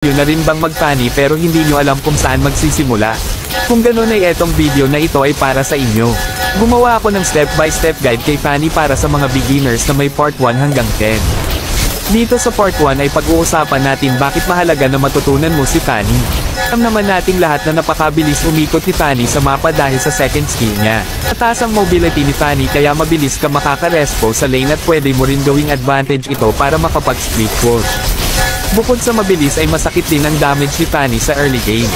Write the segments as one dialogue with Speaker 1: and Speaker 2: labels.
Speaker 1: Yun na rin bang mag-Fanny pero hindi nyo alam kung saan magsisimula? Kung ganun ay etong video na ito ay para sa inyo. Gumawa ako ng step-by-step guide kay Fanny para sa mga beginners na may part 1 hanggang 10. Dito sa part 1 ay pag-uusapan natin bakit mahalaga na matutunan mo si Fanny. Alam naman nating lahat na napakabilis umikot ni Fanny sa mapa dahil sa second skill niya. Mataas ang mobility ni Fanny kaya mabilis ka makaka-respo sa lane at pwede mo rin gawing advantage ito para makapag-split push. Bukod sa mabilis ay masakit din ang damage ni Fanny sa early game.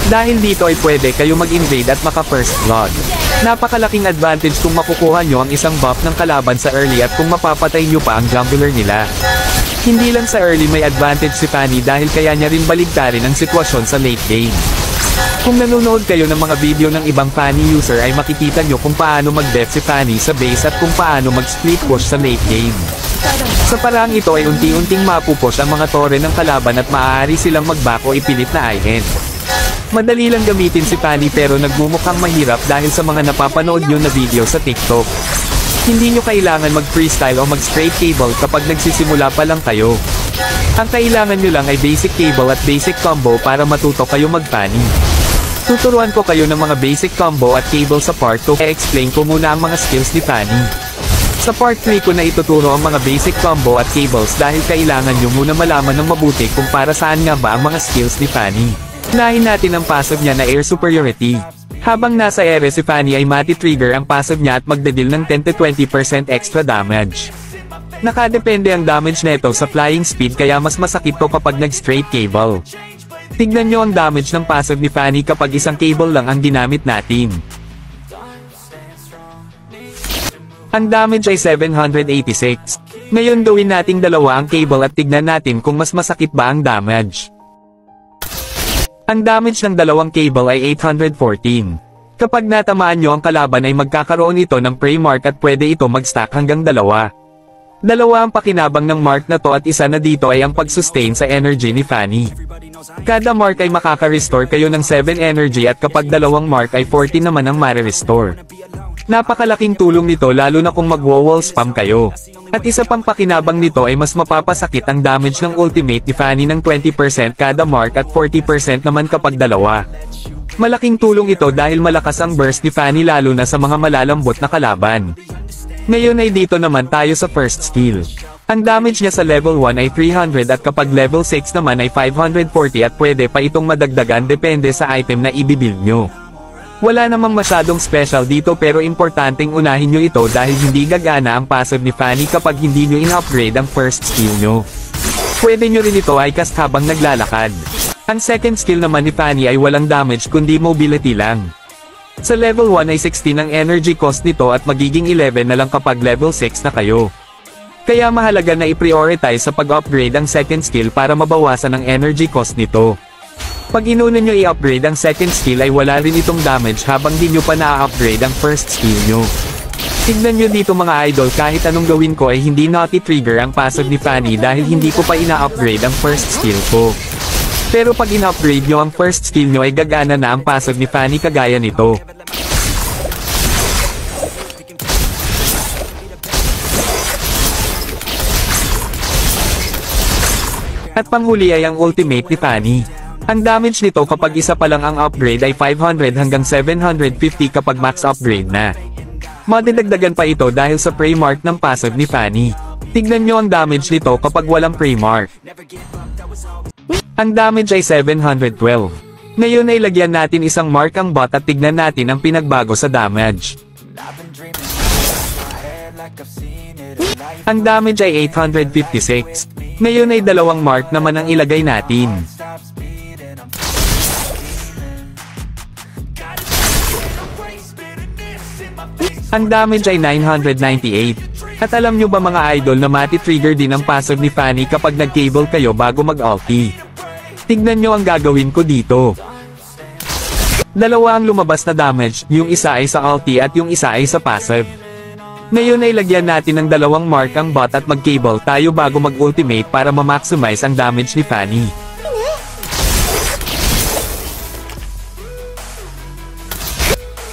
Speaker 1: Dahil dito ay pwede kayo mag-invade at maka-first blood. Napakalaking advantage kung makukuha nyo ang isang buff ng kalaban sa early at kung mapapatay nyo pa ang jungler nila. Hindi lang sa early may advantage si Fanny dahil kaya niya rin baligtarin ang sitwasyon sa late game. Kung nanonood kayo ng mga video ng ibang Fanny user ay makikita nyo kung paano mag-def si Fanny sa base at kung paano mag-split push sa late game. Sa paraang ito ay unti-unting mapupush ang mga tore ng kalaban at maaari silang mag-back o ipilit na i-end. Madali lang gamitin si Fanny pero nagmumukhang mahirap dahil sa mga napapanood nyo na video sa TikTok. Hindi nyo kailangan mag-freestyle o mag-straight cable kapag nagsisimula pa lang kayo. Ang kailangan nyo lang ay basic cable at basic combo para matuto kayo mag-Fanny. Tuturuan ko kayo ng mga basic combo at cable sa part 2. I-explain ko muna ang mga skills ni Fanny. Sa part 3 ko na ituturo ang mga basic combo at cables dahil kailangan nyo muna malaman ng mabuti kung para saan nga ba ang mga skills ni Fanny. Unahin natin ang passive niya na Air Superiority. Habang nasa ere si Fanny ay mati-trigger ang passive niya at magdadil ng 10-20% extra damage. Nakadepende ang damage neto sa flying speed kaya mas masakit to kapag nag-straight cable. Tignan nyo ang damage ng passive ni Fanny kapag isang cable lang ang ginamit natin. Ang damage ay 786. Ngayon gawin nating dalawa ang cable at tignan natin kung mas masakit ba ang damage. Ang damage ng dalawang cable ay 814. Kapag natamaan nyo ang kalaban ay magkakaroon ito ng prey mark at pwede ito mag-stack hanggang dalawa. Dalawa ang pakinabang ng mark na to at isa na dito ay ang pag-sustain sa energy ni Fanny. Kada mark ay makaka-restore kayo ng 7 energy at kapag dalawang mark ay 14 naman ang mare-restore. Napakalaking tulong nito lalo na kung mag-wall spam kayo. At isa pang pakinabang nito ay mas mapapasakit ang damage ng ultimate ni Fanny ng 20% kada mark at 40% naman kapag dalawa. Malaking tulong ito dahil malakas ang burst ni Fanny lalo na sa mga malalambot na kalaban. Ngayon ay dito naman tayo sa first skill. Ang damage niya sa level 1 ay 300 at kapag level 6 naman ay 540 at pwede pa itong madagdagan depende sa item na ibibuild nyo. Wala namang masyadong special dito pero importanteng unahin nyo ito dahil hindi gagana ang passive ni Fanny kapag hindi nyo in-upgrade ang first skill nyo. Pwede nyo rin ito ay cast habang naglalakad. Ang second skill naman ni Fanny ay walang damage kundi mobility lang. Sa level 1 ay 16 ang energy cost nito at magiging 11 na lang kapag level 6 na kayo. Kaya mahalaga na i-prioritize sa pag-upgrade ang second skill para mabawasan ang energy cost nito. Pag inuna nyo i-upgrade ang second skill ay wala rin itong damage habang di nyo pa na-upgrade ang first skill nyo. Tignan nyo dito mga idol kahit anong gawin ko ay hindi nati-trigger ang passive ni Fanny dahil hindi ko pa ina-upgrade ang first skill ko. Pero pag in-upgrade nyo ang first skill nyo ay gagana na ang passive ni Fanny kagaya nito. At panghuli ay ang ultimate ni Fanny. Ang damage nito kapag isa pa lang ang upgrade ay 500 hanggang 750 kapag max upgrade na. Madidagdagan pa ito dahil sa prey mark ng passive ni Fanny. Tignan nyo ang damage nito kapag walang prey mark. Ang damage ay 712. Ngayon ay lagyan natin isang mark ang bot at tignan natin ang pinagbago sa damage. Ang damage ay 856. Ngayon ay dalawang mark naman ang ilagay natin. Ang damage ay 998. At alam nyo ba mga idol na mati-trigger din ang passive ni Fanny kapag nag-cable kayo bago mag-ulti. Tignan nyo ang gagawin ko dito. Dalawa ang lumabas na damage, yung isa ay sa ulti at yung isa ay sa passive. Ngayon ay lagyan natin ng dalawang mark ang bot at mag-cable tayo bago mag-ultimate para ma-maximize ang damage ni Fanny.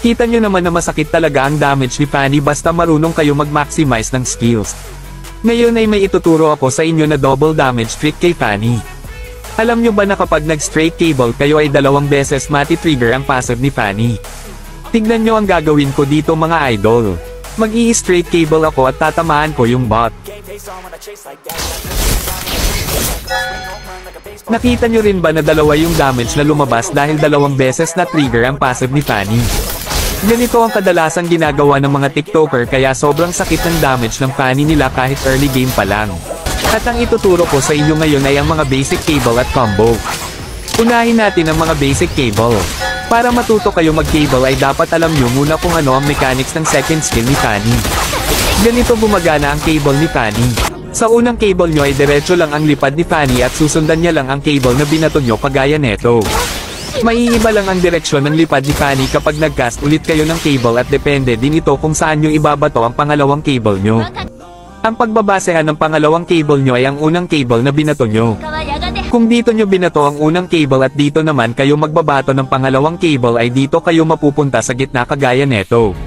Speaker 1: Kita nyo naman na masakit talaga ang damage ni Fanny basta marunong kayo mag-maximize ng skills. Ngayon ay may ituturo ako sa inyo na double damage trick kay Fanny. Alam nyo ba na kapag nag-straight cable kayo ay 2 beses mati-trigger ang passive ni Fanny? Tignan nyo ang gagawin ko dito mga idol. Mag-i-straight cable ako at tatamaan ko yung bot. Nakita nyo rin ba na 2 yung damage na lumabas dahil 2 beses na trigger ang passive ni Fanny? Ganito ang kadalasang ginagawa ng mga TikToker kaya sobrang sakit ng damage ng Fanny nila kahit early game pa lang. At ang ituturo ko sa inyo ngayon ay ang mga basic cable at combo. Unahin natin ang mga basic cable. Para matuto kayo mag-cable ay dapat alam nyo muna kung ano ang mechanics ng second skill ni Fanny. Ganito gumagana ang cable ni Fanny. Sa unang cable nyo ay diretso lang ang lipad ni Fanny at susundan niya lang ang cable na binato nyo kagaya neto. Maiiba lang ang direksyon ng lipad ni Fanny kapag nag-cast ulit kayo ng cable at depende din ito kung saan nyo ibabato ang pangalawang cable nyo. Ang pagbabasehan ng pangalawang cable nyo ay ang unang cable na binato nyo. Kung dito nyo binato ang unang cable at dito naman kayo magbabato ng pangalawang cable ay dito kayo mapupunta sa gitna kagaya neto.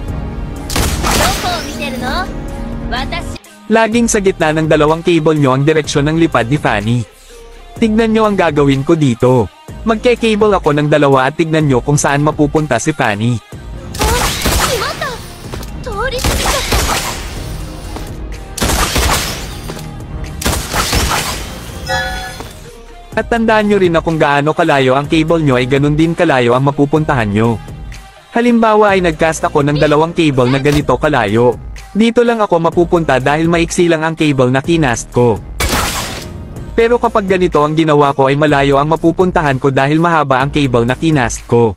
Speaker 1: Laging sa gitna ng 2 cable nyo ang direksyon ng lipad ni Fanny. Tignan nyo ang gagawin ko dito. Magke-cable ako ng 2 at tignan nyo kung saan mapupunta si Fanny. At tandaan nyo rin na kung gaano kalayo ang cable nyo ay ganun din kalayo ang mapupuntahan nyo. Halimbawa ay nagcast ako ng 2 cable na ganito kalayo. Dito lang ako mapupunta dahil maiksi lang ang cable na kinast ko. Pero kapag ganito ang ginawa ko ay malayo ang mapupuntahan ko dahil mahaba ang cable na kinast ko.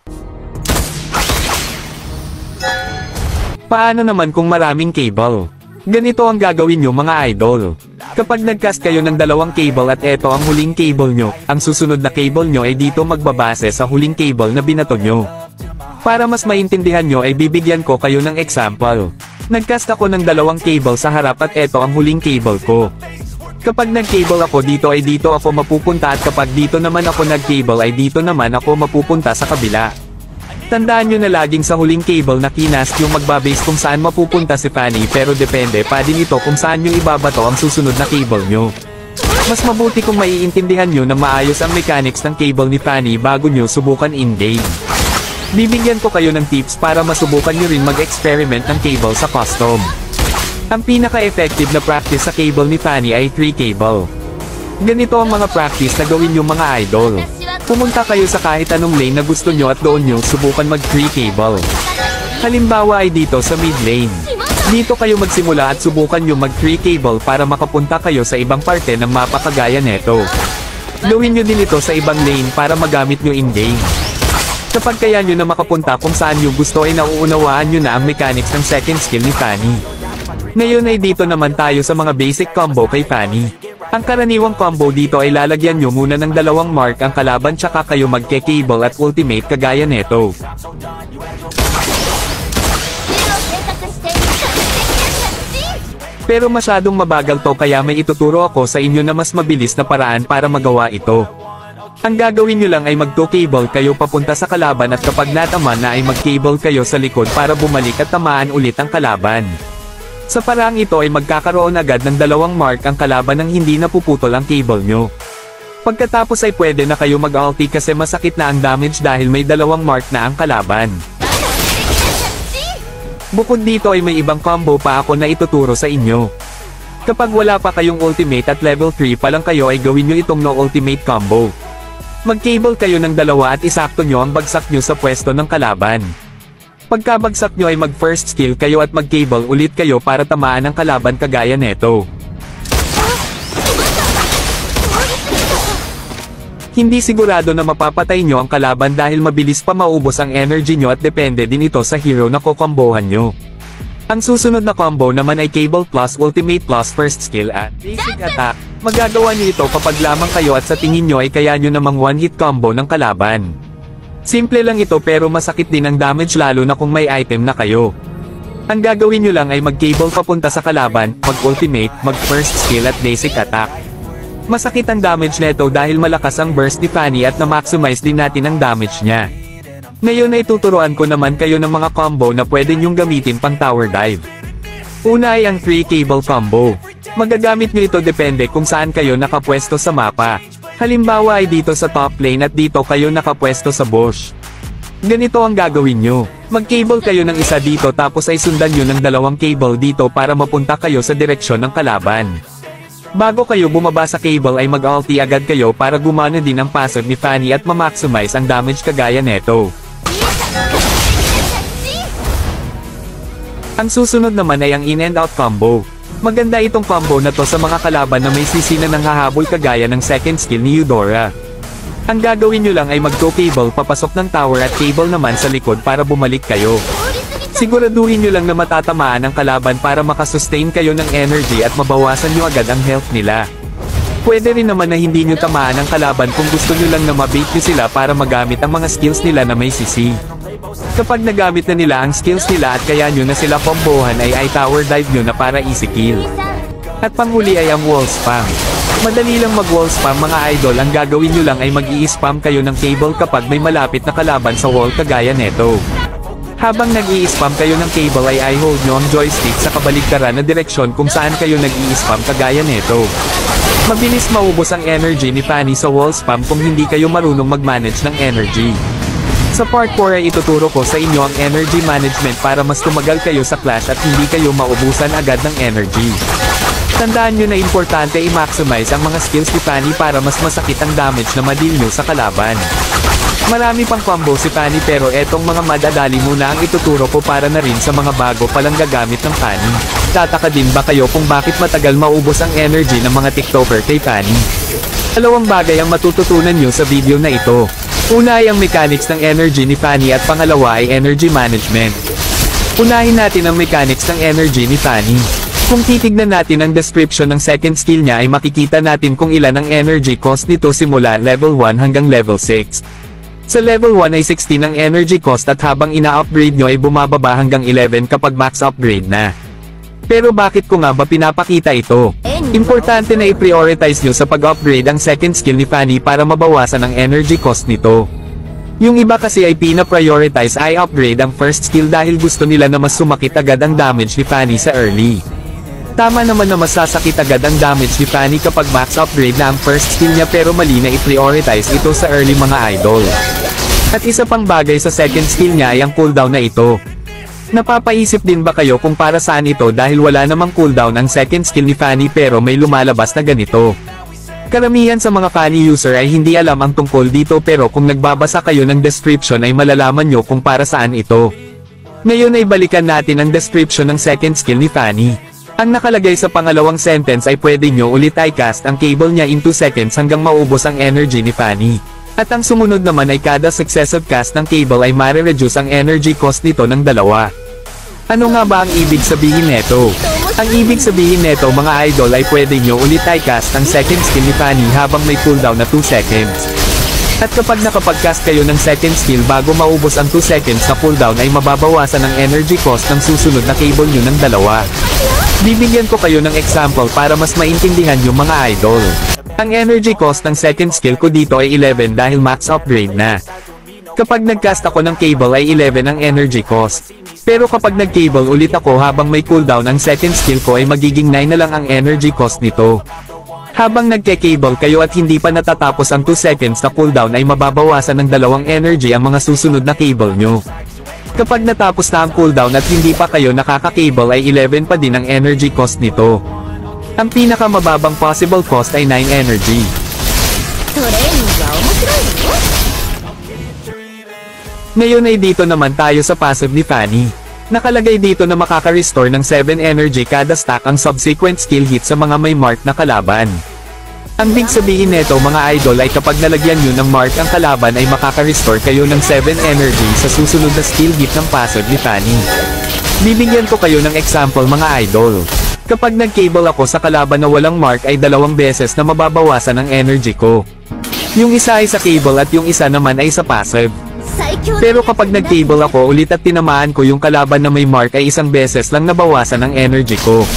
Speaker 1: Paano naman kung maraming cable? Ganito ang gagawin nyo mga idol. Kapag nagcast kayo ng 2 cable at eto ang huling cable nyo, ang susunod na cable nyo ay dito magbabase sa huling cable na binato nyo. Para mas maintindihan nyo ay bibigyan ko kayo ng example. Nagcast ako ng 2 cable sa harap at eto ang huling cable ko. Kapag nag-cable ako dito ay dito ako mapupunta at kapag dito naman ako nag-cable ay dito naman ako mapupunta sa kabila. Tandaan nyo na laging sa huling cable na kinast yung magbabase kung saan mapupunta si Fanny pero depende pa din ito kung saan nyo ibabato ang susunod na cable nyo. Mas mabuti kung maiintindihan nyo na maayos ang mechanics ng cable ni Fanny bago nyo subukan in-game. Bibigyan ko kayo ng tips para masubukan nyo rin mag-experiment ng cable sa custom. Ang pinaka-effective na practice sa cable ni Fanny ay 3 cable. Ganito ang mga practice na gawin nyo mga idol. Pumunta kayo sa kahit anong lane na gusto nyo at doon nyo subukan mag-3 cable. Halimbawa ay dito sa mid lane. Dito kayo magsimula at subukan nyo mag-3 cable para makapunta kayo sa ibang parte ng mapa kagaya neto. Gawin nyo din ito sa ibang lane para magamit nyo in-game. Kapag kaya nyo na makapunta kung saan nyo gusto ay nauunawaan nyo na ang mechanics ng second skill ni Fanny. Ngayon ay dito naman tayo sa mga basic combo kay Fanny. Ang karaniwang combo dito ay lalagyan nyo muna ng 2 mark ang kalaban tsaka kayo magke-cable at ultimate kagaya neto. Pero masyadong mabagal to kaya may ituturo ako sa inyo na mas mabilis na paraan para magawa ito. Ang gagawin nyo lang ay mag-cable kayo papunta sa kalaban at kapag nataman na ay mag-cable kayo sa likod para bumalik at tamaan ulit ang kalaban. Sa paraang ito ay magkakaroon agad ng 2 mark ang kalaban nang hindi napuputol ang cable nyo. Pagkatapos ay pwede na kayo mag-ulti kasi masakit na ang damage dahil may 2 mark na ang kalaban. Bukod dito ay may ibang combo pa ako na ituturo sa inyo. Kapag wala pa kayong ultimate at level 3 pa lang kayo ay gawin nyo itong no ultimate combo. Mag-cable kayo ng 2 at isakto nyo ang bagsak nyo sa pwesto ng kalaban. Pagkabagsak nyo ay mag-first skill kayo at mag-cable ulit kayo para tamaan ang kalaban kagaya neto. Hindi sigurado na mapapatay nyo ang kalaban dahil mabilis pa maubos ang energy nyo at depende din ito sa hero na kokombohan nyo. Ang susunod na combo naman ay cable plus ultimate plus first skill at basic attack. Magagawa nyo ito kapag lamang kayo at sa tingin nyo ay kaya nyo namang one-hit combo ng kalaban. Simple lang ito pero masakit din ang damage lalo na kung may item na kayo. Ang gagawin nyo lang ay mag-cable papunta sa kalaban, mag-ultimate, mag-first skill at basic attack. Masakit ang damage neto dahil malakas ang burst ni Fanny at na-maximize din natin ang damage niya. Ngayon ay tuturuan ko naman kayo ng mga combo na pwede nyong gamitin pang tower dive. Una ay ang 3 cable combo. Magagamit nyo ito depende kung saan kayo nakapwesto sa mapa. Halimbawa ay dito sa top lane at dito kayo nakapwesto sa bush. Ganito ang gagawin nyo. Mag-cable kayo ng isa dito tapos ay sundan nyo ng dalawang cable dito para mapunta kayo sa direksyon ng kalaban. Bago kayo bumaba sa cable ay mag-ulti agad kayo para gumana din ang passive ni Fanny at ma-maximize ang damage kagaya neto. Ang susunod naman ay ang in and out combo. Maganda itong combo na to sa mga kalaban na may CC na nanghahabol kagaya ng second skill ni Eudora. Ang gagawin nyo lang ay mag-go cable papasok ng tower at cable naman sa likod para bumalik kayo. Siguraduhin nyo lang na matatamaan ang kalaban para makasustain kayo ng energy at mabawasan nyo agad ang health nila. Pwede rin naman na hindi nyo tamaan ang kalaban kung gusto nyo lang na mabait nyo sila para magamit ang mga skills nila na may CC. Kapag nagamit na nila ang skills nila at kaya nyo na sila combohan ay tower dive nyo na para easy kill. At panghuli ay ang wall spam. Madali lang mag wall spam mga idol, ang gagawin nyo lang ay mag-i-spam kayo ng cable kapag may malapit na kalaban sa wall kagaya neto. Habang nag-i-spam kayo ng cable ay i-hold nyo ang joystick sa kabaligtaran na direksyon kung saan kayo nag-i-spam kagaya neto. Mabilis maubos ang energy ni Fanny sa wall spam kung hindi kayo marunong mag-manage ng energy. Sa part 4 ay ituturo ko sa inyo ang energy management para mas tumagal kayo sa clash at hindi kayo maubusan agad ng energy. Tandaan nyo na importante i-maximize ang mga skills ni Fanny para mas masakit ang damage na ma-deal nyo sa kalaban. Marami pang combo si Fanny pero etong mga madadali muna ang ituturo ko para na rin sa mga bago palang gagamit ng Fanny. Tataka din ba kayo kung bakit matagal maubos ang energy ng mga TikToker kay Fanny? Dalawang bagay ang matututunan nyo sa video na ito. Una ay ang mechanics ng energy ni Fanny at pangalawa ay energy management. Unahin natin ang mechanics ng energy ni Fanny. Kung titignan natin ang description ng second skill niya ay makikita natin kung ilan ang energy cost nito simula level 1 hanggang level 6. Sa level 1 ay 16 ang energy cost at habang ina-upgrade nyo ay bumababa hanggang 11 kapag max upgrade na. Pero bakit ko nga ba pinapakita ito? Importante na i-prioritize nyo sa pag-upgrade ang second skill ni Fanny para mabawasan ang energy cost nito. Yung iba kasi ay pina-prioritize ay upgrade ang first skill dahil gusto nila na mas sumakit agad ang damage ni Fanny sa early. Tama naman na masasakit agad ang damage ni Fanny kapag max upgrade na ang first skill niya pero mali na i-prioritize ito sa early mga idol. At isa pang bagay sa second skill niya ay ang cooldown na ito. Napapaisip din ba kayo kung para saan ito dahil wala namang cooldown ang second skill ni Fanny pero may lumalabas na ganito. Karamihan sa mga Fanny user ay hindi alam ang tungkol dito pero kung nagbabasa kayo ng description ay malalaman nyo kung para saan ito. Ngayon ay balikan natin ang description ng second skill ni Fanny. Ang nakalagay sa pangalawang sentence ay pwede nyo ulit i-cast ang cable niya in 2 seconds hanggang maubos ang energy ni Fanny. At ang sumunod naman ay kada successive cast ng cable ay mare-reduce ang energy cost nito ng 2. Ano nga ba ang ibig sabihin neto? Ang ibig sabihin neto mga idol ay pwede nyo ulit i-cast ang second skill ni Fanny habang may cooldown na 2 seconds. At kapag nakapag-cast kayo ng second skill bago maubos ang 2 seconds na cooldown ay mababawasan ang energy cost ng susunod na cable nyo ng 2. Bibigyan ko kayo ng example para mas maintindihan yung mga idol. Ang energy cost ng second skill ko dito ay 11 dahil max upgrade na. Kapag nag-cast ako ng cable ay 11 ang energy cost. Pero kapag nag-cable ulit ako habang may cooldown ang second skill ko ay magiging 9 na lang ang energy cost nito. Habang nagke-cable kayo at hindi pa natatapos ang 2 seconds na cooldown ay mababawasan ng 2 energy ang mga susunod na cable nyo. Kapag natapos na ang cooldown at hindi pa kayo nakaka-cable ay 11 pa din ang energy cost nito. Ang pinakamababang possible cost ay 9 energy. Ngayon ay dito naman tayo sa passive ni Fanny. Nakalagay dito na makaka-restore ng 7 energy kada stack ang subsequent skill hit sa mga may mark na kalaban. Ang big sabihin neto mga idol ay kapag nalagyan nyo ng mark ang kalaban ay makaka-restore kayo ng 7 energy sa susunod na skill hit ng passive ni Fanny. Bibigyan ko kayo ng example mga idol. Kapag nag-cable ako sa kalaban na walang mark ay 2 beses na mababawasan ang energy ko. Yung isa ay sa cable at yung isa naman ay sa passive. Pero kapag nag-cable ako ulit at tinamaan ko yung kalaban na may mark ay 1 beses lang nabawasan ang energy ko.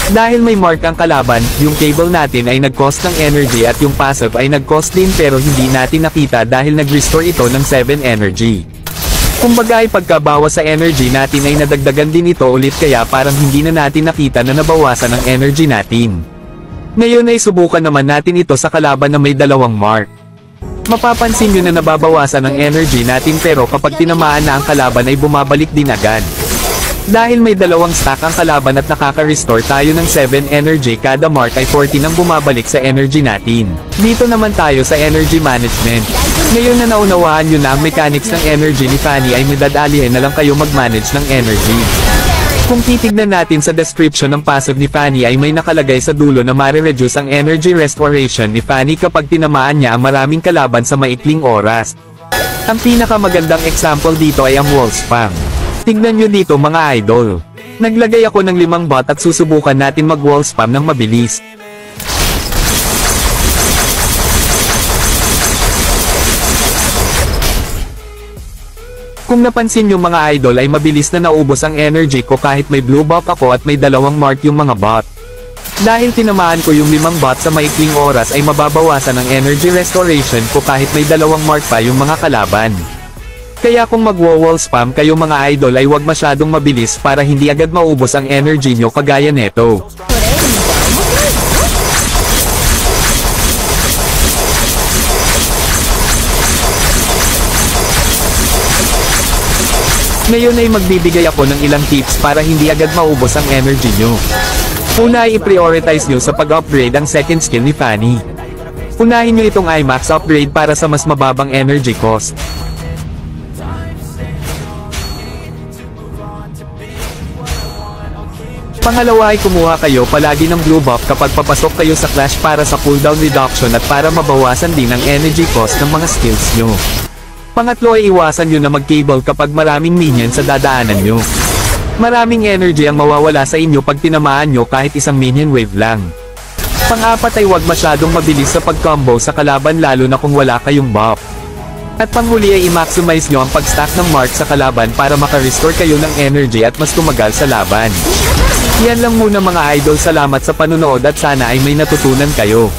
Speaker 1: Dahil may mark ang kalaban, yung cable natin ay nag-cost ng energy at yung passive ay nag-cost din pero hindi natin nakita dahil nag-restore ito ng 7 energy. Kumbaga ay pagkabawas sa energy natin ay nadagdagan din ito ulit kaya parang hindi na natin nakita na nabawasan ang energy natin. Ngayon ay subukan naman natin ito sa kalaban na may dalawang mark. Mapapansin nyo na nababawasan ang energy natin pero kapag tinamaan na ang kalaban ay bumabalik din agad. Dahil may dalawang stack ang kalaban at nakaka-restore tayo ng 7 energy kada mark ay 14 ang bumabalik sa energy natin. Dito naman tayo sa energy management. Ngayon na naunawaan nyo na ang mechanics ng energy ni Fanny ay madadalihin na lang kayo mag-manage ng energy. Kung titignan natin sa description ng passive ni Fanny ay may nakalagay sa dulo na mare-reduce ang energy restoration ni Fanny kapag tinamaan niya ang maraming kalaban sa maikling oras. Ang pinakamagandang example dito ay ang wall spam. Tignan nyo dito mga idol. Naglagay ako ng 5 bot at susubukan natin mag-wall spam ng mabilis. Kung napansin nyo mga idol ay mabilis na naubos ang energy ko kahit may blue buff ako at may 2 mark yung mga bot. Dahil tinamaan ko yung 5 bot sa maikling oras ay mababawasan ang energy restoration ko kahit may 2 mark pa yung mga kalaban. Kaya kung mag-wall spam kayo mga idol ay huwag masyadong mabilis para hindi agad maubos ang energy nyo kagaya neto. Ngayon ay magbibigay ako ng ilang tips para hindi agad maubos ang energy nyo. Una ay i-prioritize nyo sa pag-upgrade ang second skill ni Fanny. Unahin nyo itong IMAX upgrade para sa mas mababang energy cost. Pangalawa ay kumuha kayo palagi ng blue buff kapag papasok kayo sa clash para sa cooldown reduction at para mabawasan din ang energy cost ng mga skills nyo. Pangatlo ay iwasan nyo na mag-cable kapag maraming minion sa dadaanan nyo. Maraming energy ang mawawala sa inyo pag tinamaan nyo kahit isang minion wave lang. Pang-apat ay huwag masyadong mabilis sa pag-combo sa kalaban lalo na kung wala kayong buff. At panghuli ay i-maximize nyo ang pag-stack ng mark sa kalaban para maka-restore kayo ng energy at mas tumagal sa laban. Yan lang muna mga idol, salamat sa panunood at sana ay may natutunan kayo.